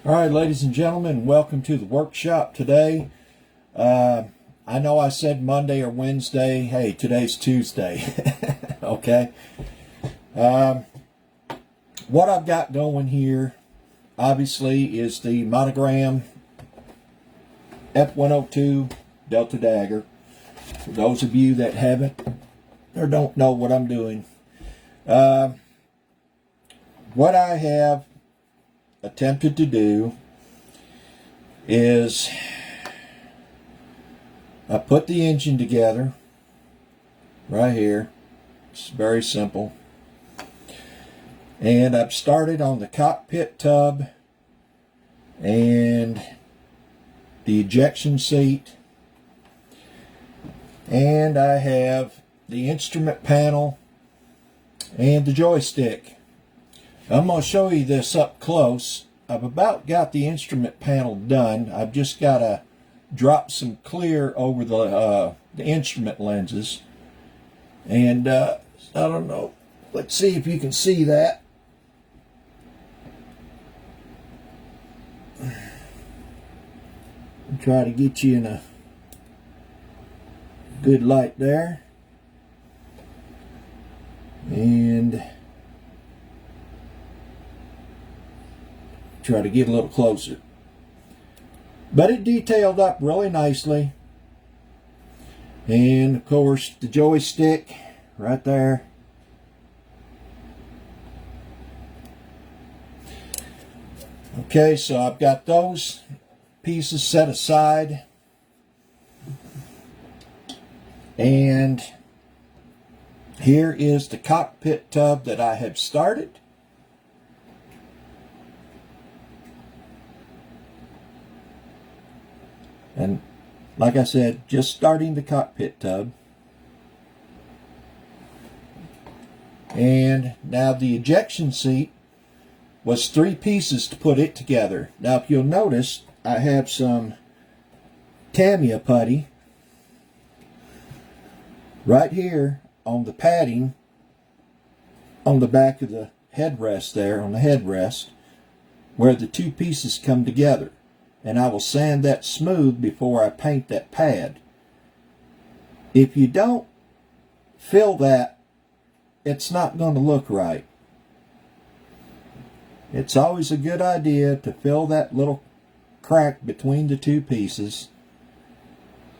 All right, ladies and gentlemen, welcome to the workshop today. I know I said Monday or Wednesday. Hey, today's Tuesday. Okay. What I've got going here, obviously, is the Monogram F102 Delta Dagger. For those of you that haven't or don't know what I'm doing, what I have attempted to do is I put the engine together right here. It's very simple. And I've started on the cockpit tub and the ejection seat, and I have the instrument panel and the joystick. I'm going to show you this up close. I've about got the instrument panel done. I've just got to drop some clear over the instrument lenses. And I don't know. Let's see if you can see that. I'll try to get you in a good light there. And try to get a little closer. But it detailed up really nicely. And of course the joystick right there. Okay, so I've got those pieces set aside. And here is the cockpit tub that I have started. And like I said, just starting the cockpit tub. And now the ejection seat was 3 pieces to put it together. Now if you'll notice, I have some Tamiya putty right here on the padding on the back of the headrest there, on the headrest, where the 2 pieces come together. And I will sand that smooth before I paint that pad. If you don't fill that, it's not going to look right. It's always a good idea to fill that little crack between the 2 pieces.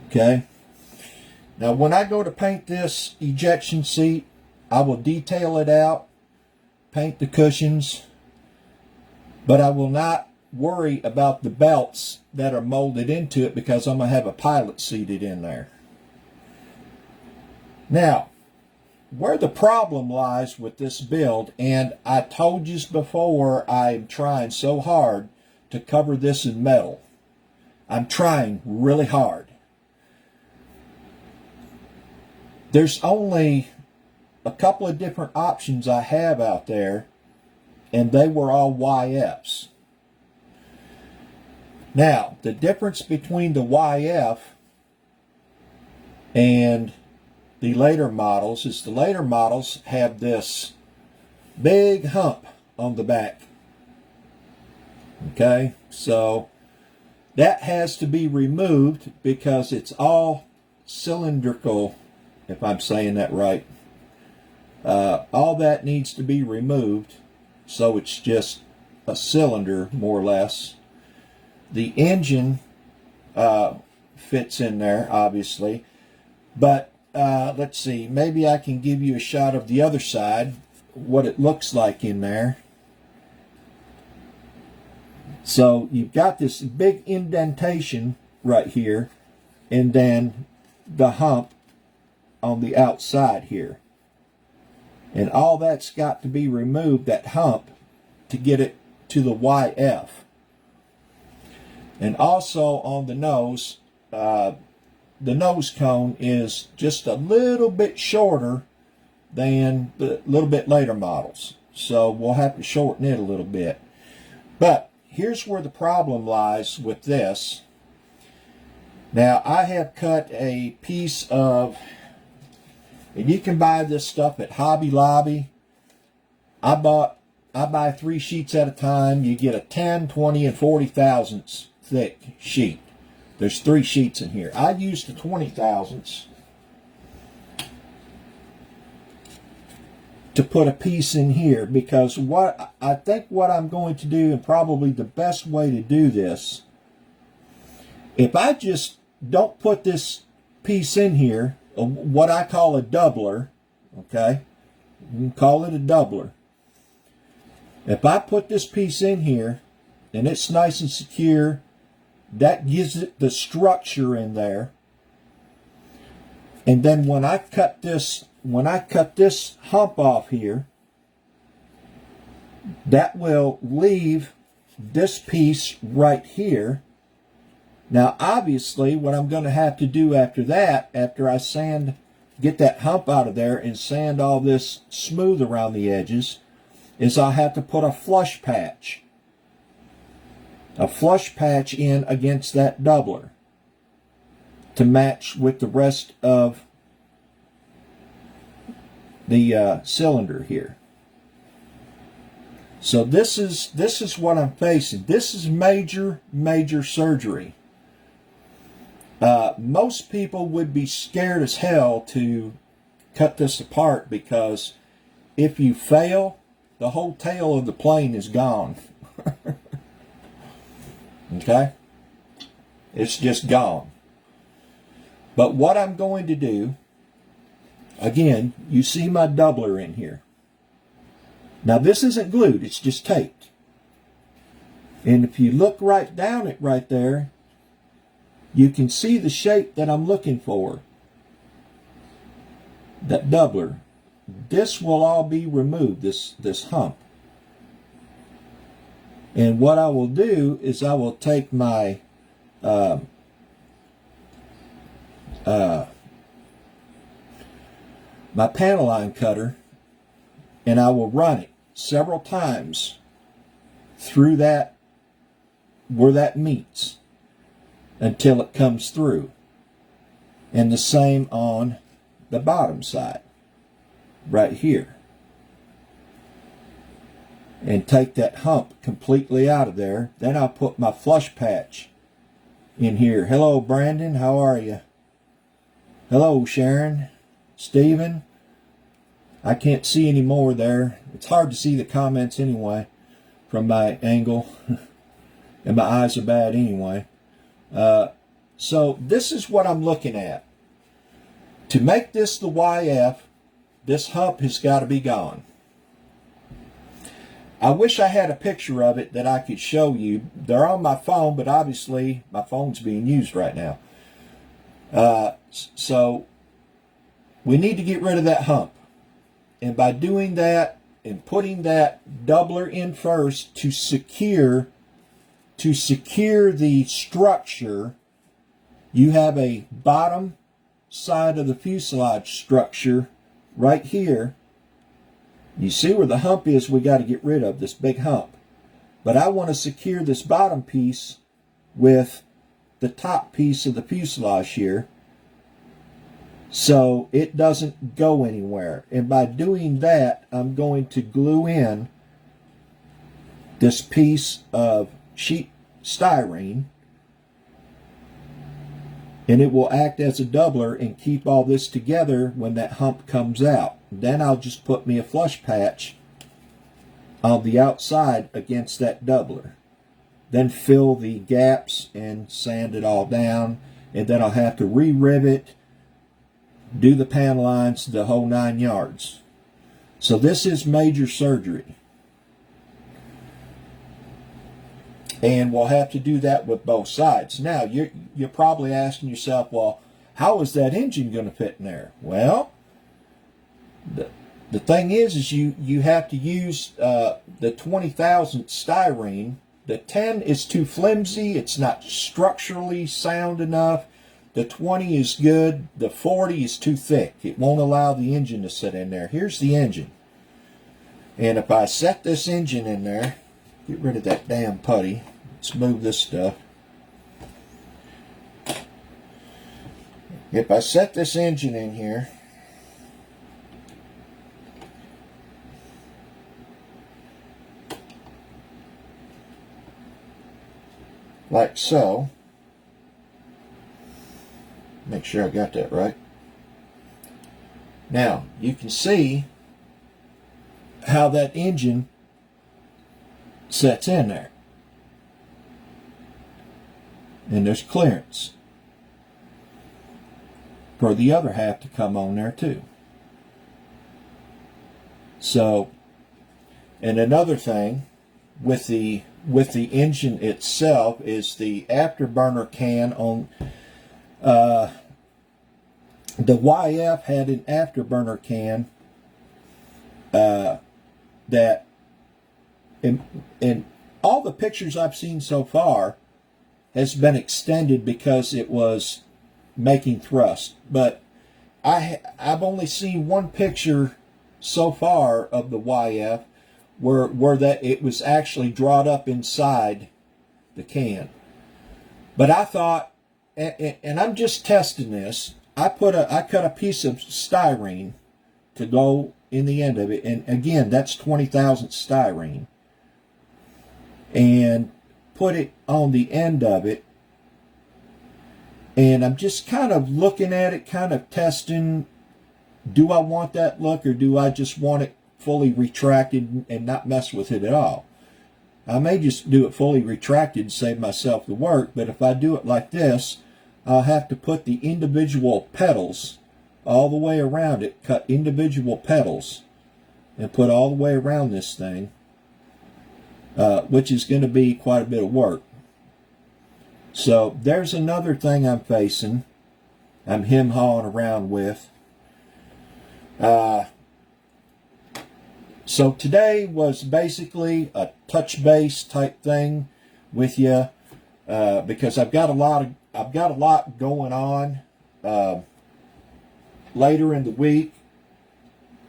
Okay. Now when I go to paint this ejection seat, I will detail it out, paint the cushions, but I will not worry about the belts that are molded into it because I'm going to have a pilot seated in there. Now, where the problem lies with this build, and I told you before, I'm trying so hard to cover this in metal. I'm trying really hard. There's only a couple of different options I have out there, and they were all YFs. Now, the difference between the YF and the later models is the later models have this big hump on the back. Okay, so that has to be removed because it's all cylindrical, if I'm saying that right. All that needs to be removed, so it's just a cylinder, more or less. The engine fits in there, obviously, but let's see, maybe I can give you a shot of the other side, what it looks like in there. So you've got this big indentation right here, and then the hump on the outside here. And all that's got to be removed, that hump, to get it to the YF. And also on the nose cone is just a little bit shorter than the little bit later models. So we'll have to shorten it a little bit. But here's where the problem lies with this. Now I have cut a piece of, and you can buy this stuff at Hobby Lobby. I bought I buy 3 sheets at a time. You get a 10, 20, and 40 thousandths thick sheet. There's 3 sheets in here. I use the 20 thousandths to put a piece in here, because what I think what I'm going to do, and probably the best way to do this, if I just don't put this piece in here, what I call a doubler, okay, you can call it a doubler. If I put this piece in here and it's nice and secure, that gives it the structure in there. And then when I cut this hump off here, that will leave this piece right here. Now, obviously, what I'm going to have to do after that, after I get that hump out of there and sand all this smooth around the edges, is I'll have to put a flush patch in against that doubler to match with the rest of the cylinder here. So this is what I'm facing. This is major surgery. Most people would be scared as hell to cut this apart, because if you fail, the whole tail of the plane is gone. Okay? It's just gone. But what I'm going to do, again, you see my doubler in here. Now this isn't glued, it's just taped. And if you look right down it right there, you can see the shape that I'm looking for. That doubler. This will all be removed, this hump. And what I will do is I will take my my panel line cutter, and I will run it several times through that, where that meets, until it comes through. And the same on the bottom side, right here. And take that hump completely out of there. Then I'll put my flush patch in here. Hello, Brandon. How are you? Hello, Sharon. Stephen. I can't see any more there. It's hard to see the comments anyway from my angle. And my eyes are bad anyway. So this is what I'm looking at. To make this the YF, this hump has got to be gone. I wish I had a picture of it that I could show you. They're on my phone, but obviously my phone's being used right now. So we need to get rid of that hump. And by doing that and putting that doubler in first to secure the structure, you have a bottom side of the fuselage structure right here. You see where the hump is, we got to get rid of this big hump. But I want to secure this bottom piece with the top piece of the fuselage here, so it doesn't go anywhere. And by doing that, I'm going to glue in this piece of sheet styrene, and it will act as a doubler and keep all this together when that hump comes out. Then I'll just put me a flush patch on the outside against that doubler. Then fill the gaps and sand it all down. And then I'll have to re-rivet, do the panel lines, the whole 9 yards. So this is major surgery. And we'll have to do that with both sides. Now, you're probably asking yourself, well, how is that engine going to fit in there? Well, the thing is you have to use the 20,000 styrene. The 10 is too flimsy. It's not structurally sound enough. The 20 is good. The 40 is too thick. It won't allow the engine to sit in there. Here's the engine. And if I set this engine in there, get rid of that damn putty. Let's move this stuff. If I set this engine in here, like so. Make sure I got that right. Now, you can see how that engine sets in there. And there's clearance for the other half to come on there too. So, and another thing with the engine itself is the afterburner can on the YF had an afterburner can that in all the pictures I've seen so far has been extended because it was making thrust. But I've only seen one picture so far of the YF where that it was actually drawn up inside the can. But I thought, and I'm just testing this, I cut a piece of styrene to go in the end of it, and again, that's 20,000 styrene, and put it on the end of it, and I'm just kind of looking at it, kind of testing, do I want that look, or do I just want it fully retracted and not mess with it at all? I may just do it fully retracted and save myself the work, but if I do it like this, I'll have to put the individual pedals all the way around it, cut individual pedals, and put all the way around this thing, which is going to be quite a bit of work. So there's another thing I'm facing, I'm hem-hawing around with. So today was basically a touch base type thing with you, because I've got a lot going on later in the week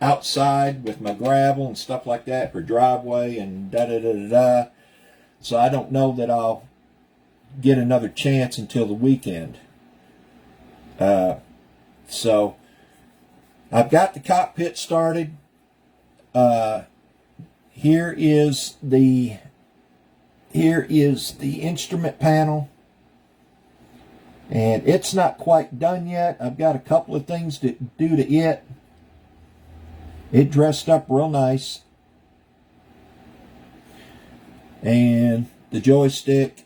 outside with my gravel and stuff like that for driveway and da-da-da-da-da. So I don't know that I'll get another chance until the weekend. So I've got the cockpit started. Here is the instrument panel, and it's not quite done yet. I've got a couple of things to do to it. It dressed up real nice, and the joystick.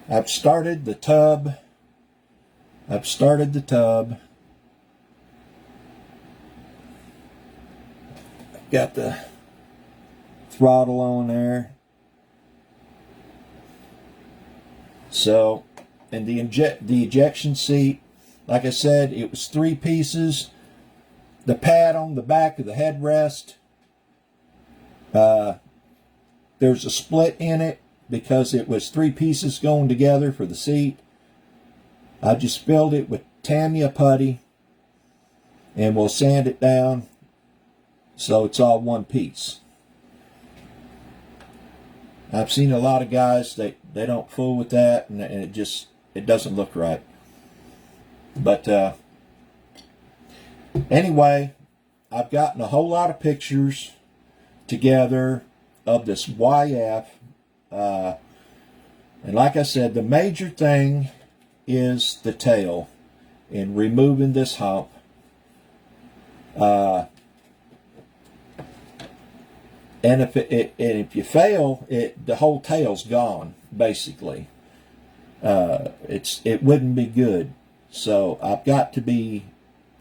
I've started the tub. Got the throttle on there. So, and the ejection seat, like I said, it was 3 pieces. The pad on the back of the headrest, there's a split in it because it was 3 pieces going together for the seat. I just filled it with Tamiya putty, and we'll sand it down so it's all one piece. I've seen a lot of guys that they don't fool with that, and it doesn't look right. But anyway, I've gotten a whole lot of pictures together of this YF, and like I said, the major thing is the tail and removing this hump. And if you fail, the whole tail's gone, basically. It wouldn't be good. So I've got to be,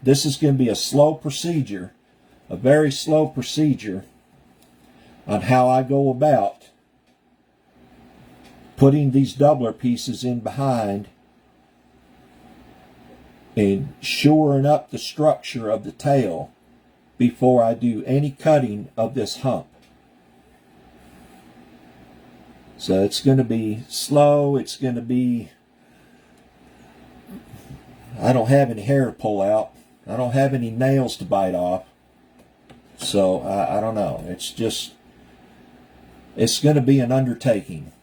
this is going to be a slow procedure, a very slow procedure on how I go about putting these doubler pieces in behind and shoring up the structure of the tail before I do any cutting of this hump. So it's going to be slow. It's going to be, I don't have any hair to pull out. I don't have any nails to bite off. So I don't know. It's going to be an undertaking.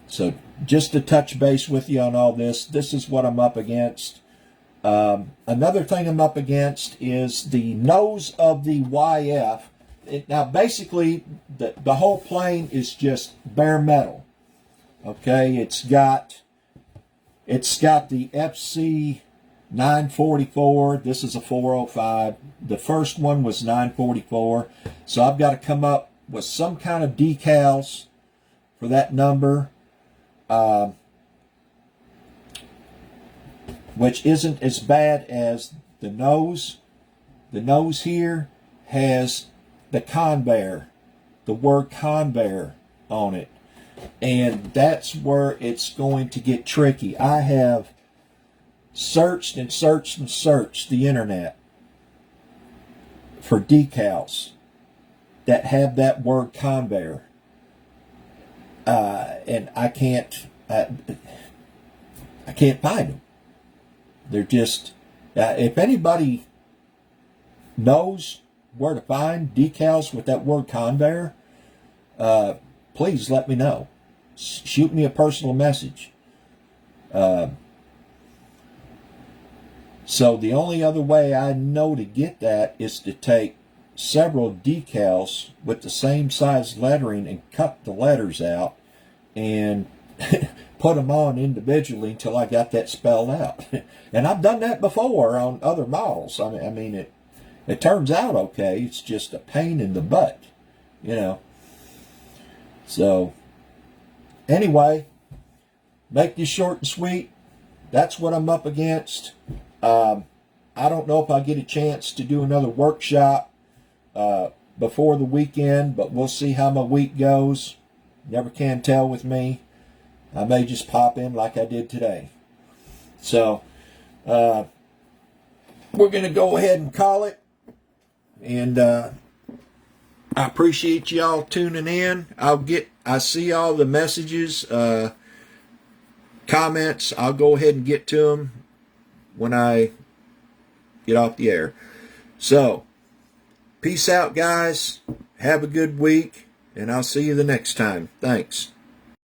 So just to touch base with you on all this, this is what I'm up against. Another thing I'm up against is the nose of the YF now basically the whole plane is just bare metal. Okay, it's got the FC 944. This is a 405. The first one was 944. So I've got to come up with some kind of decals for that number, which isn't as bad as the nose. The nose here has the Convair, the word Convair on it. And that's where it's going to get tricky. I have searched and searched and searched the internet for decals that have that word Convair. And I can't find them. They're just, if anybody knows where to find decals with that word Convair, please let me know. Shoot me a personal message. So the only other way I know to get that is to take several decals with the same size lettering and cut the letters out and put them on individually until I got that spelled out. And I've done that before on other models. I mean it turns out okay. It's just a pain in the butt, you know. So anyway, make this short and sweet. That's what I'm up against. I don't know if I get a chance to do another workshop before the weekend, but we'll see how my week goes. Never can tell with me. I may just pop in like I did today. So we're going to go ahead and call it. And I appreciate y'all tuning in. I see all the messages, comments. I'll go ahead and get to them when I get off the air. So, peace out, guys. Have a good week, and I'll see you the next time. Thanks.